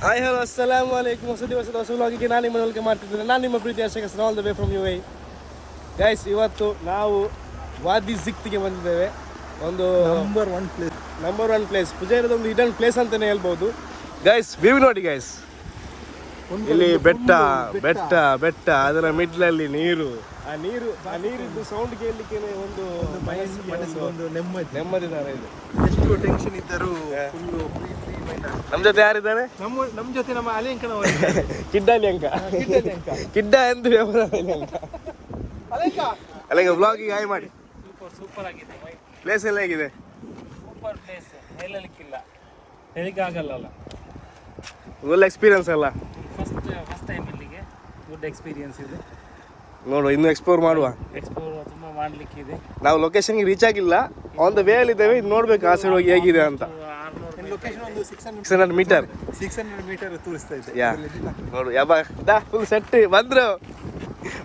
Hi hello ಅಸ್ಸಲಾಮು ಅಲೈಕುಮ್. ಹೊಸ ದಿವಸದ ಹೊಸ ವ್ಲಾಗಿಗೆ ನಾನು ನಿಮ್ಮ welcome ಮಾಡ್ತಿದ್ದೇನೆ. ನಾನು ನಿಮ್ಮ ಪ್ರೀತಿ Ashok all the way from UAE. Guys, ಇವತ್ತು ನಾವು ವಾದಿ ಜಿಕ್ತಿಗೆ ಬಂದಿದ್ದೇವೆ. ಒಂದು ನಂಬರ್ ಒನ್ ಪ್ಲೇಸ್ ಪುಜೇರದ ಒಂದು ಹಿಡನ್ ಪ್ಲೇಸ್ ಅಂತಲೇ ಹೇಳ್ಬೋದು. ಗೈಸ್, ವ್ಯೂ ನೋಡಿ ಗೈಸ್. ಇಲ್ಲಿ ಬೆಟ್ಟ ಅದರ ಮಿಡ್ಲಲ್ಲಿ ನೀರು. ಆ ನೀರಿದ್ದು ಸೌಂಡ್ ಕೇಳಲಿಕ್ಕೆ ಒಂದು ನೆಮ್ಮದಿ ತರ ಇದೆ. ಎಷ್ಟು ಟೆನ್ಷನ್ ಇದ್ದರೂ ನಮ್ಮ ಜೊತೆ ಯಾರಿದ್ದಾರೆ? ನಮ್ಮ ಜೊತೆ ನಮ್ಮ ಅಲಿಯಂಕನ ಕಿಡ್ಡ ಎಂದು ಅಲೆಂಕ ಬ್ಲಾಗಿಗೆ ಹಾಯ್ ಮಾಡಿ. ಸೂಪರ್ ಆಗಿದೆ. ಪ್ಲೇಸ್ ಎಲ್ಲ ಹೇಗಿದೆ? ಸೂಪರ್ ಪ್ಲೇಸ್, ಹೇಳಲಿಕ್ಕಿಲ್ಲ, ಹೇಳಿಕ್ಕಾಗಲ್ಲ. ಒಳ್ಳೆ ಎಕ್ಸ್ಪೀರಿಯನ್ಸ್ ಅಲ್ಲ? ಫಸ್ಟ್ ಟೈಮ್ ಇಲ್ಲಿಗೆ ಗುಡ್ ಎಕ್ಸ್ಪೀರಿಯನ್ಸ್ ಇದೆ. ನೋಡುವ, ಇನ್ನು ಎಕ್ಸ್ಪ್ಲೋರ್ ಮಾಡುವ. ಎಕ್ಸ್ಪ್ಲೋರ್ ತುಂಬ ಮಾಡಲಿಕ್ಕಿದೆ. ನಾವು ಲೊಕೇಶನ್ಗೆ ರೀಚ್ ಆಗಿಲ್ಲ, ಆನ್ ದ ವೇ ಅಲ್ಲಿ ಇದ್ದೇವೆ. ಇದು ನೋಡ್ಬೇಕು ಆ ಸೈಡ್ ಹೋಗಿ ಹೇಗಿದೆ ಅಂತ. ಲೊಕೇಶನ್ ಒಂದು 600 ಮೀಟರ್ ತೋರಿಸ್ತಾ ಇದೆ. ನೋಡು ಯಾವಾಗ ಫುಲ್ ಸೆಟ್ ಬಂದ್ರು.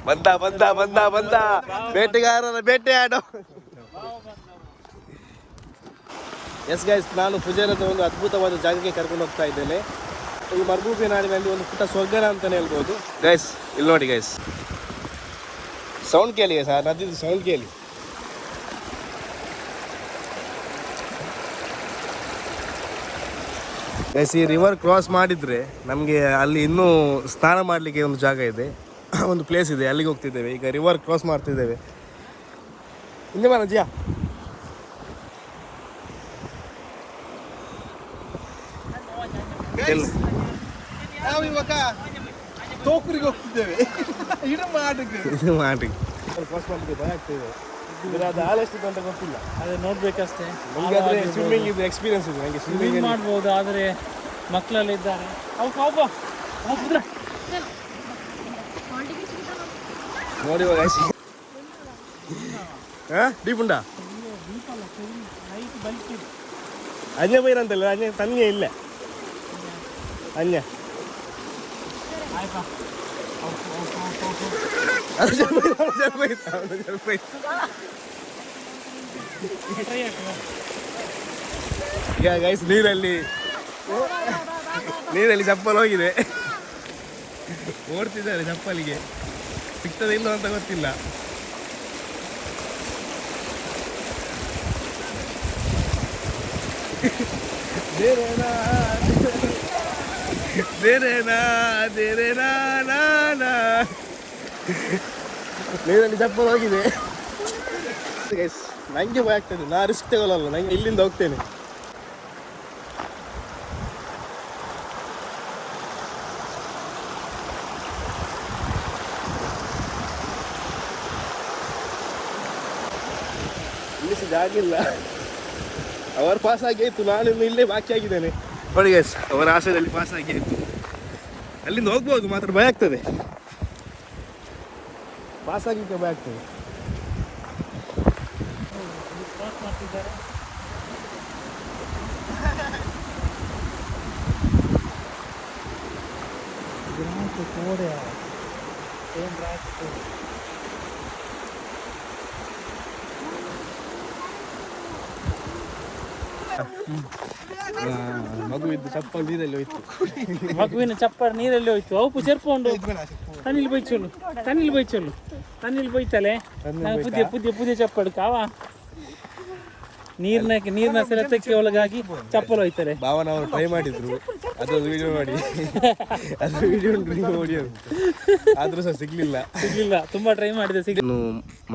ಬಂದ ಬೇಟೆಗಾರರ ಬೇಟೆಯಾಡೋ. ಎಸ್ ಗೈಸ್, ನಾನು ಫುಜೇರದ ಒಂದು ಅದ್ಭುತವಾದ ಜಾಗಕ್ಕೆ ಕರ್ಕೊಂಡು ಹೋಗ್ತಾ ಇದ್ದೇನೆ. ಈ ಮರ್ಭೂಮಿ ನಾಡಿನಲ್ಲಿ ಒಂದು ಪುಟ್ಟ ಸ್ವರ್ಗನ ಅಂತಲೇ ಹೇಳ್ಬೋದು. ಗೈಸ್, ಇಲ್ಲಿ ನೋಡಿ ಗೈಸ್, ಸೌಂಡ್ ಕೇಳಿ ಸರ್, ನದಿದು ಸೌಂಡ್ ಕೇಳಿ. ಗೈಸ್, ಈ ರಿವರ್ ಕ್ರಾಸ್ ಮಾಡಿದರೆ ನಮಗೆ ಅಲ್ಲಿ ಇನ್ನೂ ಸ್ನಾನ ಮಾಡಲಿಕ್ಕೆ ಒಂದು ಜಾಗ ಇದೆ, ಒಂದು ಪ್ಲೇಸ್ ಇದೆ, ಅಲ್ಲಿಗೆ ಹೋಗ್ತಿದ್ದೇವೆ. ಈಗ ರಿವರ್ ಕ್ರಾಸ್ ಮಾಡ್ತಿದ್ದೇವೆ. ಹಿಂದೆ ಬರ ಜಿಯಾ. ನಾವು ಇವಾಗ ತೋಕೂರಿಗೆ ಹೋಗ್ತಿದ್ದೇವೆ. ಇದು ಮಾಡಿ ಕ್ರಾಸ್ ಮಾಡಲಿಕ್ಕೆ ಭಯ ಆಗ್ತಿದೆ. ಅದು ಆಲೆಷ್ಟಿದೆ ಅಂತ ಗೊತ್ತಿಲ್ಲ, ಅದೇ ನೋಡ್ಬೇಕಷ್ಟೇ. ನಮಗೆ ಆದರೆ ಸ್ವಿಮ್ಮಿಂಗ್ ಇದು ಎಕ್ಸ್ಪೀರಿಯನ್ಸ್ ಇದೆ. ನನಗೆ ಸ್ವಿಮ್ಮಿಂಗ್ ಮಾಡ್ಬೋದು, ಆದರೆ ಮಕ್ಕಳೆಲ್ಲ ಇದ್ದಾರೆ. ನೋಡಿ ಇವಾಗ ಡೀಪ್ ಉಂಟಾ? ಅನ್ಯ ಬೈರ ಅಂತಲ್ಲ, ಅನ್ಯ ತನ್ಯ ಇಲ್ಲ. ಅನ್ಯ ಈಗ ಗೈಸ್, ನೀರಲ್ಲಿ ಚಪ್ಪಲ್ ಹೋಗಿದೆ. ಓಡ್ತಿದ್ದಾರೆ ಚಪ್ಪಲಿಗೆ, ಸಿಗ್ತದೆ ಇಲ್ಲೋ ಅಂತ ಗೊತ್ತಿಲ್ಲ. ನೀರಲ್ಲಿ ಚಪ್ಪಲ್ ಹೋಗಿದೆ. ಗೈಸ್, ನನಗೆ ಭಯ ಆಗ್ತದೆ. ನಾ ರಿಸ್ಕ್ ತಗೊಳ್ಳಲ್ಲ, ನಂಗೆ ಇಲ್ಲಿಂದ ಹೋಗ್ತೇನೆ. ಇಲ್ಲಿ ಜಾಗ ಇಲ್ಲ. ಅವರು ಪಾಸ್ ಆಗಿತ್ತು, ನಾನಿನ್ನು ಇಲ್ಲೇ ಬಾಕಿ ಆಗಿದ್ದೇನೆ. ನೋಡಿ ಗೈಸ್, ಅವರ ಆಸೆಯಲ್ಲಿ ಪಾಸ್ ಆಗಿತ್ತು. ಅಲ್ಲಿಂದ ಹೋಗ್ಬೋದು, ಮಾತ್ರ ಭಯ ಆಗ್ತದೆ. ಪಾಸ್ ಆಗಲಿಕ್ಕೆ ಭಯ ಆಗ್ತದೆ. ಮಗುವಿದ್ದು ಚಪ್ಪಲ್ ನೀರಲ್ಲಿ ಹೋಯ್ತು. ಮಗುವಿನ ಚಪ್ಪಲ್ ನೀರಲ್ಲಿ ಹೋಯ್ತು. ಅವು ಸೇರ್ಕೊಂಡು ತನ್ನಿಲ್ ಬೈಚೊಲ್ಲು ಪುದಿಯ ಚಪ್ಪಲ್ ಕಾವ ನೀರಿನ ಸೆಳೆತಕ್ಕೆ ಒಳಗಾಗಿ ಚಪ್ಪಲ್ ಹೋಯ್ತಾರೆ. ಭಾವನ ಅವರು ಟ್ರೈ ಮಾಡಿದ್ರು, ಅದೊಂದು ವಿಡಿಯೋ ಮಾಡಿ ನೋಡಿ, ಆದ್ರೂ ಸಹ ಸಿಗ್ಲಿಲ್ಲ. ತುಂಬಾ ಟ್ರೈ ಮಾಡಿದೆ, ಇನ್ನು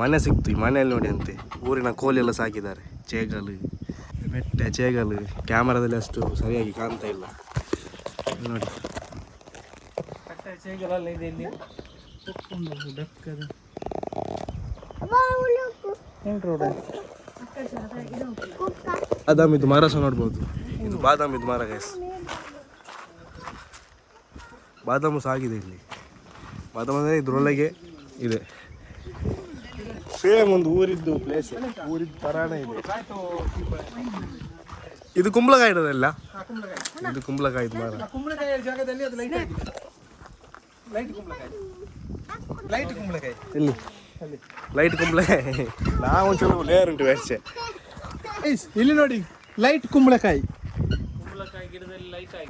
ಮನೆ ಸಿಕ್ತು. ಈ ಮನೆಯಲ್ಲಿ ನೋಡಿ ಅಂತೆ ಊರಿನ ಕೋಲಿ ಎಲ್ಲ ಸಾಕಿದ್ದಾರೆ. ಚೇಗಲು, ಬೆಟ್ಟ, ಚೇಗಲು ಕ್ಯಾಮರಾದಲ್ಲಿ ಅಷ್ಟು ಸರಿಯಾಗಿ ಕಾಣ್ತಾ ಇಲ್ಲ ನೋಡಿ. ಬಾದಾಮಿದು ಮರ ಸಹ ನೋಡ್ಬೋದು. ಇದು ಬಾದಾಮಿದು ಮರ ಗೈಸ್. ಬಾದಾಮು ಸಹ ಆಗಿದೆ ಇಲ್ಲಿ. ಬಾದಾಮಿ ಅಂದರೆ ಇದ್ರೊಳಗೆ ಇದೆ. ಸೇಮ್ ಒಂದು ಊರಿದ್ದು ಪ್ಲೇಸ್, ಊರಿದ್ದು ತರಾನೇ ಇದೆ. ಇದು ಕುಂಬಳಕಾಯಿ ಇಡೋದಲ್ಲ, ಇದು ಕುಂಬಳಕಾಯಿ ಮರ. ಕುಂಬಳಕಾಯಿ ಜಾಗದಲ್ಲಿ ಅದು ಲೈಟ್ ಆಗಿದೆ. ಲೈಟ್ ಕುಂಬಳಕಾಯಿ ಇಲ್ಲಿ ಲೈಟ್ ಕುಂಬಳಕಾಯಿ. ನಾವೊಂಚೂರು ಲೇಯರ್ ಉಂಟು ವೆಚ್ಚೆ. ಇಲ್ಲಿ ನೋಡಿ, ಲೈಟ್ ಕುಂಬಳಕಾಯಿ. ಗಿಡದಲ್ಲಿ ಲೈಟ್ ಆಗಿ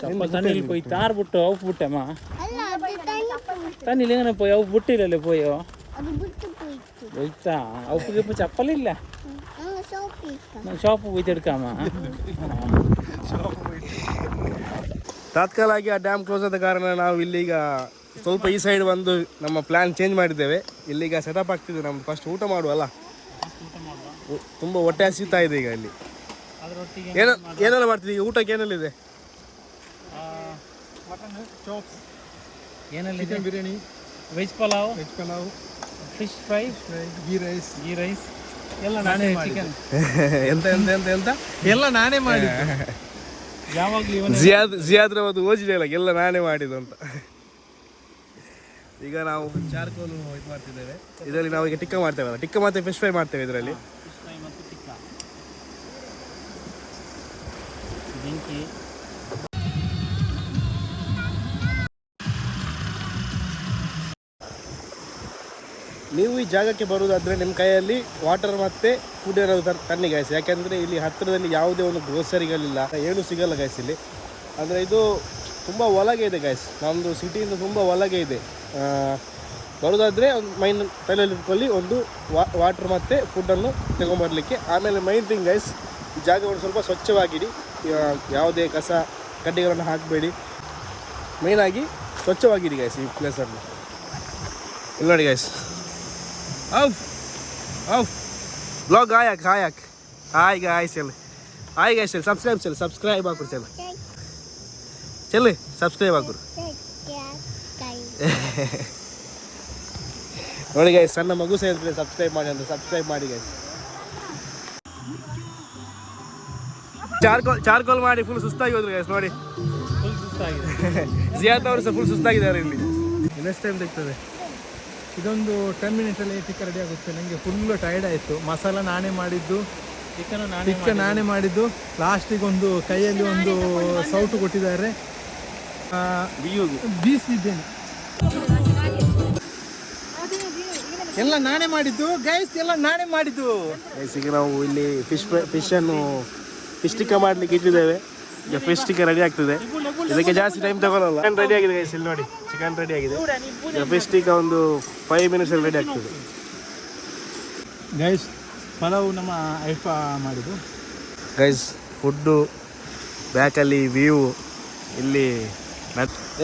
ಚಪ್ಪಲ್ ತಣ್ಣೀಲಿ ಪೋಯಿ ತಾರ್ ಬಿಟ್ಟು ಅವು ಬಿಟ್ಟಮ್ಮ ತಣ್ಣೀಲಿ ಹೆಂಗನ ಪೋಯಿ ಅವು ಬಿಟ್ಟಿಲ್ಲല്ലേ ಪೋಯೋ ಹೋಯ್ತಾ ಅವು ಚಪ್ಪಲಿಲ್ಲ ನಂಗೆ ಶಾಪ್ ಹೋಯ್ತು ಹಿಡ್ಕಮ್ಮ ತಾತ್ಕಾಲಾಗಿ ಆ ಡ್ಯಾಮ್ ಕ್ಲೋಸ್ ಆದ ಕಾರಣ ನಾವು ಇಲ್ಲಿಗ ಸ್ವಲ್ಪ ಈ ಸೈಡ್ ಬಂದು ನಮ್ಮ ಪ್ಲ್ಯಾನ್ ಚೇಂಜ್ ಮಾಡಿದ್ದೇವೆ. ಇಲ್ಲಿಗ ಸೆಟಪ್ ಆಗ್ತಿದೆ ನಮ್ದು. ಫಸ್ಟ್ ಊಟ ಮಾಡುವಲ್ಲ, ತುಂಬ ಹೊಟ್ಟೆ ಹಸಿತಾ ಇದೆ ಈಗ ಇಲ್ಲಿ. ಏನೆಲ್ಲ ಮಾಡ್ತಿದ್ದೀವಿ ಈಗ? ಊಟಕ್ಕೆ ಏನೆಲ್ಲಿದೆ? ಮಟನ್ ಚಾಪ್ಸ್, ಏನೆಲ್ಲ biryani, veg pulao, fish fry, ghee rice ಎಲ್ಲ ನಾನೇ ಚಿಕನ್ ಎಂತ ಎಂತ ಎಂತ ಎಂತ ಎಲ್ಲ ನಾನೇ ಮಾಡಿದ್ದು. ಯಾವಾಗಲೂ ಜಿಯಾದ್ರ ಒಂದು ಓಜಿಲ್ಲ ಎಲ್ಲ ನಾನೇ ಮಾಡಿದ್ದು ಅಂತ. ಈಗ ನಾವು ಚಾರ್ಕೋಲ್ ಇದು ಮಾಡ್ತಿದ್ದೇವೆ. ಇದರಲ್ಲಿ ನಾವು ಈಗ ಟಿಕ್ಕ ಮಾಡ್ತೇವಲ್ಲ, ಟಿಕ್ಕ ಮತ್ತೆ ಫಿಶ್ ಫ್ರೈ ಮಾಡ್ತೇವೆ ಇದರಲ್ಲಿ. ಫಿಶ್ ಫ್ರೈ ಮತ್ತು ಟಿಕ್ಕ ಬೆಂಕಿ. ನೀವು ಈ ಜಾಗಕ್ಕೆ ಬರುವುದಾದರೆ ನಿಮ್ಮ ಕೈಯಲ್ಲಿ ವಾಟರ್ ಮತ್ತು ಫುಡ್ ಏನಾದರೂ ತನ್ನಿ ಗಾಯ್ಸ್. ಯಾಕೆಂದರೆ ಇಲ್ಲಿ ಹತ್ತಿರದಲ್ಲಿ ಯಾವುದೇ ಒಂದು ಗ್ರೋಸರಿಗಳಿಲ್ಲ, ಏನೂ ಸಿಗಲ್ಲ ಗಾಯ್ಸ್ ಇಲ್ಲಿ. ಅಂದರೆ ಇದು ತುಂಬ ಒಳಗೆ ಇದೆ ಗಾಯ್ಸ್, ನಮ್ಮದು ಸಿಟಿಯಿಂದ ತುಂಬ ಒಳಗೆ ಇದೆ. ಬರೋದಾದರೆ ಒಂದು ಮೈನ್ ತಲೆಯಲ್ಲಿ ಇಟ್ಕೊಳ್ಳಿ, ಒಂದು ವಾಟರ್ ಮತ್ತು ಫುಡ್ಡನ್ನು ತಗೊಂಬರಲಿಕ್ಕೆ. ಆಮೇಲೆ ಮೈನ್ ಥಿಂಗ್ ಗೈಸ್, ಈ ಜಾಗವನ್ನು ಸ್ವಲ್ಪ ಸ್ವಚ್ಛವಾಗಿಡಿ, ಯಾವುದೇ ಕಸ ಕಡ್ಡಿಗಳನ್ನು ಹಾಕಬೇಡಿ. ಮೇಯ್ನಾಗಿ ಸ್ವಚ್ಛವಾಗಿಡಿ ಗೈಸ್ ಈ ಪ್ಲೇಸನ್ನು. ಇಲ್ಲಿ ನೋಡಿ ಗೈಸ್, ಬ್ಲಾಗ್ ಆಯಾಕ್ ಹಾಯ್ ಗಾಯ್ಸ್ ಚಲ್, ಹಾಯ್ ಗಾಯ್ಸ್ ಚಲ್, ಸಬ್ಸ್ಕ್ರೈಬ್ ಹಾಕುರು ಚಲ್ ಸಬ್ಸ್ಕ್ರೈಬ್ ಹಾಕುರು. ನೋಡಿ ಗೈಸ್, ಸಣ್ಣ ಮಗು ಸಹ ಹೇಳ್ತಾರೆ ಸಬ್ಸ್ಕ್ರೈಬ್ ಮಾಡಿ ಅಂತ. ಸಬ್ಸ್ಕ್ರೈಬ್ ಮಾಡಿ ಗೈಸ್. ಚಾರ್ಕೋಲ್ ಮಾಡಿ ಫುಲ್ ಸುಸ್ತಾಗಿ ಹೋದ್ರು ಗೈಸ್. ನೋಡಿ ಫುಲ್ ಸುಸ್ತಾಗಿದೆ. ಜಿಯಾತ್ ಅವರು ಸಹ ಫುಲ್ ಸುಸ್ತಾಗಿದ್ದಾರೆ ಇಲ್ಲಿ. ಇನ್ನೆಷ್ಟು ಟೈಮ್ ತೆಗ್ತದೆ? ಇದೊಂದು 10 ಮಿನಿಟಲ್ಲಿ ಟಿಕ್ಕ ರೆಡಿ ಆಗುತ್ತೆ. ನನಗೆ ಫುಲ್ಲು ಟೈರ್ಡ್ ಆಯಿತು. ಮಸಾಲ ನಾನೇ ಮಾಡಿದ್ದು, ಟಿಕ್ಕ ನಾನೇ ಮಾಡಿದ್ದು. ಲಾಸ್ಟಿಗೆ ಒಂದು ಕೈಯಲ್ಲಿ ಒಂದು ಸೌಟು ಕೊಟ್ಟಿದ್ದಾರೆ, ಬೀಸಿದ್ದೇನೆ. ಎಲ್ಲ ನಾನೇ ಮಾಡಿದ್ದು ಗೈಸ್, ಎಲ್ಲ ನಾನೇ ಮಾಡಿದ್ದು. ಈಗ ನಾವು ಇಲ್ಲಿ ಫಿಶನ್ನು ಫಿಶ್ ಟಿಕ್ಕ ಮಾಡಲಿಕ್ಕೆ ಇಟ್ಟಿದ್ದೇವೆ. ಈಗ ಫಿಶ್ ಟಿಕ್ಕ ರೆಡಿ ಆಗ್ತದೆ. ಇದಕ್ಕೆ ಜಾಸ್ತಿ ಟೈಮ್ ತಗೊಳ್ಳಲ್ಲ. ಚಿಕನ್ ರೆಡಿ ಆಗಿದೆ ಗೈಸ್, ಇಲ್ಲಿ ನೋಡಿ ಚಿಕನ್ ರೆಡಿ ಆಗಿದೆ. ಈಗ ಫಿಶ್ ಟಿಕ್ಕ ಒಂದು 5 ಮಿನಿಟ್ಸಲ್ಲಿ ರೆಡಿ ಆಗ್ತದೆ ಗೈಸ್. ಪಲಾವ್ ನಮ್ಮ ಐಫ ಮಾಡಿದ್ದು ಗೈಸ್. ಫುಡ್ಡು, ಬ್ಯಾಕಲ್ಲಿ ವ್ಯೂ, ಇಲ್ಲಿ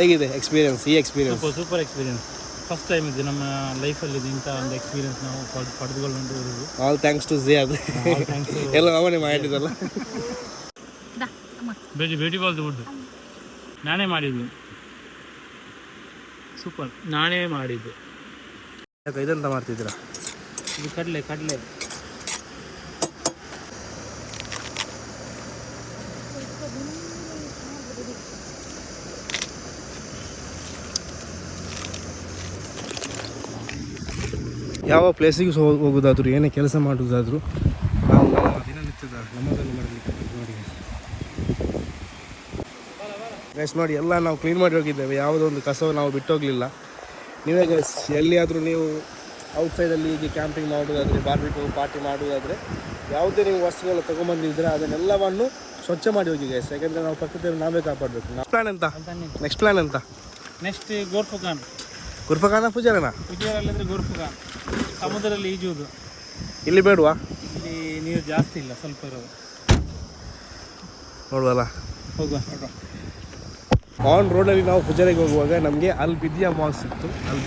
ಹೇಗಿದೆ ಎಕ್ಸ್ಪೀರಿಯನ್ಸ್? ಈ experience super experience. First time ಇದೆ ನಮ್ಮ ಲೈಫಲ್ಲಿ ಇಂಥ ಒಂದು ಎಕ್ಸ್ಪೀರಿಯನ್ಸ್ ನಾವು ಪಡೆದುಕೊಳ್ಳುವಂಥದ್ದು. All thanks to Ziyad. ಎಲ್ಲ ಅವನೇ ಮಾಡಿದ್ದಲ್ಲ. ಬ್ಯೂಟಿಫುಲ್ ಫುಡ್ ನಾನೇ ಮಾಡಿದ್ದು, ಸೂಪರ್, ನಾನೇ ಮಾಡಿದ್ದು. ಇದೆಂತ ಮಾಡ್ತಿದ್ದೀರಾ? ಇದು ಕಡಲೆ ಯಾವ ಪ್ಲೇಸಿಗೆ ಹೋಗೋದಾದ್ರು, ಏನೇ ಕೆಲಸ ಮಾಡೋದಾದರೂ ನಾವು ನಮ್ಮ ದಿನನಿತ್ಯದ ನಮ್ಮದನ್ನು ಮಾಡಲಿಕ್ಕೆ ನೋಡಿ ಗೈಸ್. ನೋಡಿ ಎಲ್ಲ ನಾವು ಕ್ಲೀನ್ ಮಾಡಿ ಹೋಗಿದ್ದೇವೆ, ಯಾವುದೋ ಒಂದು ಕಸವು ನಾವು ಬಿಟ್ಟೋಗಲಿಲ್ಲ. ನೀವೇ ಗೈಸ್ ಎಲ್ಲಿಯಾದರೂ ನೀವು ಔಟ್ಸೈಡಲ್ಲಿ ಹೀಗೆ ಕ್ಯಾಂಪಿಂಗ್ ಮಾಡೋದಾದರೆ, ಬಾರ್ಬಿಕ್ಯೂ ಪಾರ್ಟಿ ಮಾಡೋದಾದರೆ, ಯಾವುದೇ ನೀವು ವಸ್ತುಗಳು ತೊಗೊಂಬಂದಿದ್ದರೆ ಅದನ್ನೆಲ್ಲವನ್ನು ಸ್ವಚ್ಛ ಮಾಡಿ ಹೋಗಿ ಗೈಸ್. ಯಾಕೆಂದರೆ ನಾವು ಪ್ರಕೃತಿಯನ್ನು ನಾವೇ ಕಾಪಾಡಬೇಕು. ನೆಕ್ಸ್ಟ್ ಪ್ಲ್ಯಾನ್ ಎಂತ? ನೆಕ್ಸ್ಟ್ ಗೋರ್ಫುಖಾನ್. ಗುರ್ಫಖಾನ ಪೂಜಾರನ? ಪೂಜಾರಲ್ಲಿದ್ರೆ ಗೋರ್ಫುಖಾನ್, ಸಮುದ್ರದಲ್ಲಿ ಈಜುವುದು. ಇಲ್ಲಿ ಬೇಡವಾ? ಇಲ್ಲಿ ನೀರು ಜಾಸ್ತಿ ಇಲ್ಲ, ಸ್ವಲ್ಪ ಇರೋದು. ನೋಡುವಲ್ಲ, ಹೋಗುವ. ಆನ್ ರೋಡಲ್ಲಿ ನಾವು ಪೂಜಾರಿಗೆ ಹೋಗುವಾಗ ನಮಗೆ ಅಲ್ ಬಿದಿಯಾ ಮಾಸ್ಕ್ ಸಿಕ್ತು. ಅಲ್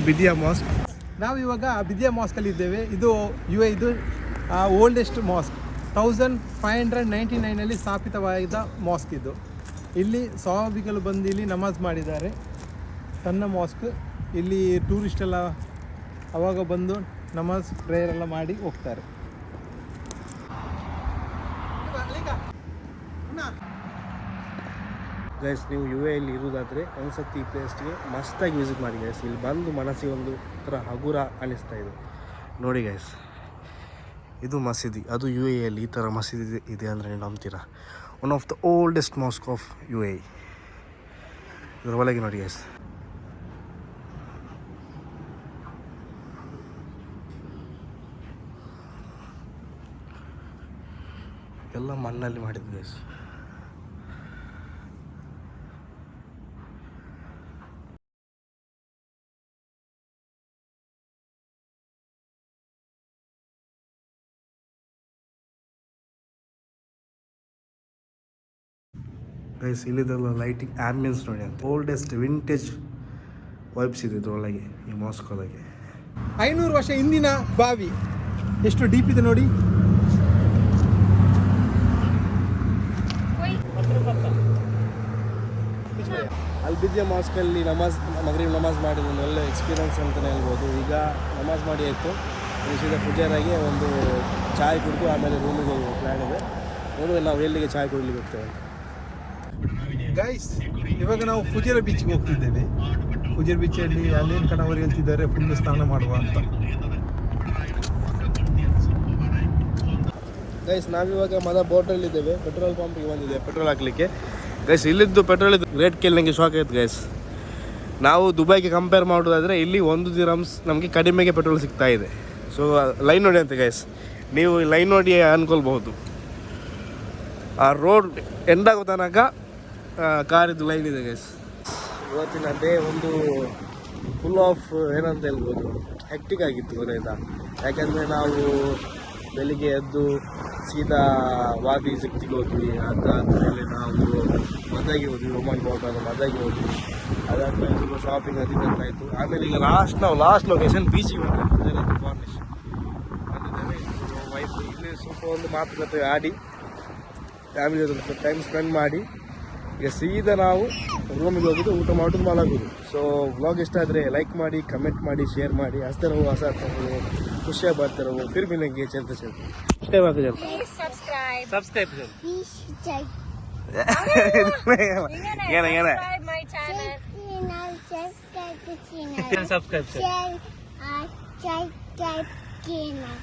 ಬಿದಿಯಾ ಮಾಸ್ಕ್. ನಾವು ಇವಾಗ ಬಿದಿಯಾ ಮಾಸ್ಕಲ್ಲಿ ಇದ್ದೇವೆ. ಇದು ಇದು ಓಲ್ಡೆಸ್ಟ್ ಮಾಸ್ಕ್. 1599ನಲ್ಲಿ ಸ್ಥಾಪಿತವಾದ ಮಾಸ್ಕ್ ಇದು. ಇಲ್ಲಿ ಸಹಾಬಿಗಳು ಬಂದು ಇಲ್ಲಿ ನಮಾಜ್ ಮಾಡಿದ್ದಾರೆ. ಸಣ್ಣ ಮಾಸ್ಕ್. ಇಲ್ಲಿ ಟೂರಿಸ್ಟ್ ಎಲ್ಲ ಅವಾಗ ಬಂದು ನಮಾಜ್ ಪ್ರೇಯರ್ ಎಲ್ಲ ಮಾಡಿ ಹೋಗ್ತಾರೆ. ಗೈಸ್, ನೀವು ಯು ಎಲ್ಲಿ ಇರೋದಾದರೆ ಒಂದ್ಸತಿ ಈ ಪ್ಲೇಸ್ಗೆ ಮಸ್ತಾಗಿ ವಿಸಿಟ್ ಮಾಡಿ ಗೈಸ್. ಇಲ್ಲಿ ಬಂದು ಮನಸ್ಸಿಗೆ ಒಂದು ಥರ ಹಗುರ ಅನ್ನಿಸ್ತಾ ಇದೆ. ನೋಡಿ ಗೈಸ್, ಇದು ಮಸೀದಿ. ಅದು ಯು ಎಲ್ಲಿ ಈ ಥರ ಮಸೀದಿ ಇದೆ ಅಂದರೆ ನೀವು ನಂಬ್ತೀರಾ? One of the oldest mosque of U A. ಇದರ ಒಳಗೆ ನೋಡಿ ಗೈಸ್. ಎಲ್ಲ ಮಣ್ಣಲ್ಲಿ ಮಾಡಿದ್ದು ಗೈಸ್. ಗೈಸ್ ಇಲ್ಲಿದೆಲ್ಲ ಲೈಟಿಂಗ್ ಆ್ಯಂಬಿಯನ್ಸ್ ನೋಡಿ ಅಂತ ಓಲ್ಡೆಸ್ಟ್ ವಿಂಟೇಜ್ ವೈಬ್ಸ್ ಇದೆ ಇದ್ರೊಳಗೆ, ಈ ಮಾಸ್ಕ್ ಒಳಗೆ. 500 ವರ್ಷ ಹಿಂದಿನ ಬಾವಿ, ಎಷ್ಟು ಡೀಪ್ ಇದೆ ನೋಡಿ. ಅಲ್ಬಿಜಿಯಾ ಮಾಸ್ಕಲ್ಲಿ ಮಗ್ರಿಬ್ ನಮಾಜ್ ಮಾಡಿದ ಒಂದು ಒಳ್ಳೆ ಎಕ್ಸ್ಪೀರಿಯನ್ಸ್ ಅಂತಲೇ ಹೇಳ್ಬೋದು. ಈಗ ನಮಾಜ್ ಮಾಡಿ ಆಯಿತು, ಸೀದಾ ಫುಜಾರಾಗಿ ಒಂದು ಚಾಯ್ ಕುಡಿದು ಆಮೇಲೆ ರೂಮಿಗೆ ಹೋಗುವ ಪ್ಲ್ಯಾನ್ ಇದೆ. ನೋಡುವ ನಾವು ಎಲ್ಲಿಗೆ ಚಾಯ್ ಕುಡಿಲಿಕ್ಕೆ ಹೋಗ್ತೇವೆ ಅಂತ. ಗೈಸ್ ಇವಾಗ ನಾವು ಫುಜೇರಾ ಬೀಚ್ಗೆ ಹೋಗ್ತಿದ್ದೇವೆ. ಫುಜೇರಾ ಬೀಚಲ್ಲಿ ಅಲ್ಲೇನು ಕಣವರು ಹೇಳ್ತಿದ್ದಾರೆ ಫುಲ್ ಸ್ನಾನ ಮಾಡುವ ಅಂತ. ಗೈಸ್ ನಾವಿವಾಗ ಬೋಟಲ್ಲಿದ್ದೇವೆ, ಪೆಟ್ರೋಲ್ ಪಂಪಿಗೆ ಬಂದಿದ್ದೇವೆ ಪೆಟ್ರೋಲ್ ಹಾಕಲಿಕ್ಕೆ. ಗೈಸ್ ಇಲ್ಲಿದ್ದು ಪೆಟ್ರೋಲ್ ರೇಟ್ ಕೇಳಿ ನನಗೆ ಶಾಕ್ ಆಯ್ತು ಗೈಸ್. ನಾವು ದುಬೈಗೆ ಕಂಪೇರ್ ಮಾಡೋದಾದರೆ ಇಲ್ಲಿ 1 ದಿರಮ್ಸ್ ನಮಗೆ ಕಡಿಮೆಗೆ ಪೆಟ್ರೋಲ್ ಸಿಗ್ತಾ ಇದೆ. ಸೊ ಲೈನ್ ನೋಡಿ ಅಂತ ಗೈಸ್, ನೀವು ಲೈನ್ ನೋಡಿ ಅಂದ್ಕೊಳ್ಬಹುದು. ಆ ರೋಡ್ ಎಂಡ್ ಆಗೋ ತನಕ ಕಾರಿದ್ದು ಲೈನ್ ಇದೆ ಗೈಸ್. ಇವತ್ತಿನ ಡೇ ಒಂದು ಫುಲ್ ಆಫ್ ಏನಂತ ಹೇಳ್ಬೋದು, ಹೆಕ್ಟಿಕ್ ಆಗಿತ್ತು ಗೊತ್ತಾಯ್ತಾ. ಯಾಕೆಂದರೆ ನಾವು ಬೆಳಿಗ್ಗೆ ಎದ್ದು ಸೀದಾ ವಾದಿ ಸಿಕ್ತಿಗೆ ಹೋದ್ವಿ. ಅದಾದಮೇಲೆ ನಾವು ಮದಾಗಿ ಹೋದ್ವಿ, ಒಮನ್ ಬೋಟಲ್ ಮದಾಗಿ ಹೋದ್ವಿ. ಅದಾದಮೇಲೆ ಸ್ವಲ್ಪ ಶಾಪಿಂಗ್ ಅದಿದ್ದಾಯಿತು. ಆಮೇಲೆ ಈಗ ಲಾಸ್ಟ್ ಲೊಕೇಶನ್ ಬೀಚಿಗೆ ಬಂದಿದ್ದೇವೆ, ಫಾರ್ನಿಶ್ ಬಂದಿದ್ದೇವೆ. ವೈಫ್ ಇಲ್ಲಿ ಸ್ವಲ್ಪ ಒಂದು ಮಾತುಕತೆ ಆಡಿ ಫ್ಯಾಮಿಲಿ ಜೊತೆ ಟೈಮ್ ಸ್ಪೆಂಡ್ ಮಾಡಿ ಈಗ ಸೀದಾ ನಾವು ರೂಮಿಗೆ ಹೋಗೋದು, ಊಟ ಮಾಡೋದು, ಮಲಗೋದು. ಸೊ ವ್ಲಾಗ್ ಇಷ್ಟ ಆದರೆ ಲೈಕ್ ಮಾಡಿ, ಕಮೆಂಟ್ ಮಾಡಿ, ಶೇರ್ ಮಾಡಿ. ಹಸ್ತೆ ರಹೋ, ಹೊಸ ಖುಷಿಯಾಗಿ ಬರ್ತಾ ರಹೋ. ಫಿರ್ ಮಿಲೆಂಗೆ ಚಲ್ತೆ ಇಷ್ಟೇ ಮಾತು ಜಲ್ದಿ subscribe Subscribe my channel. Subscribe Share, subscribe channel.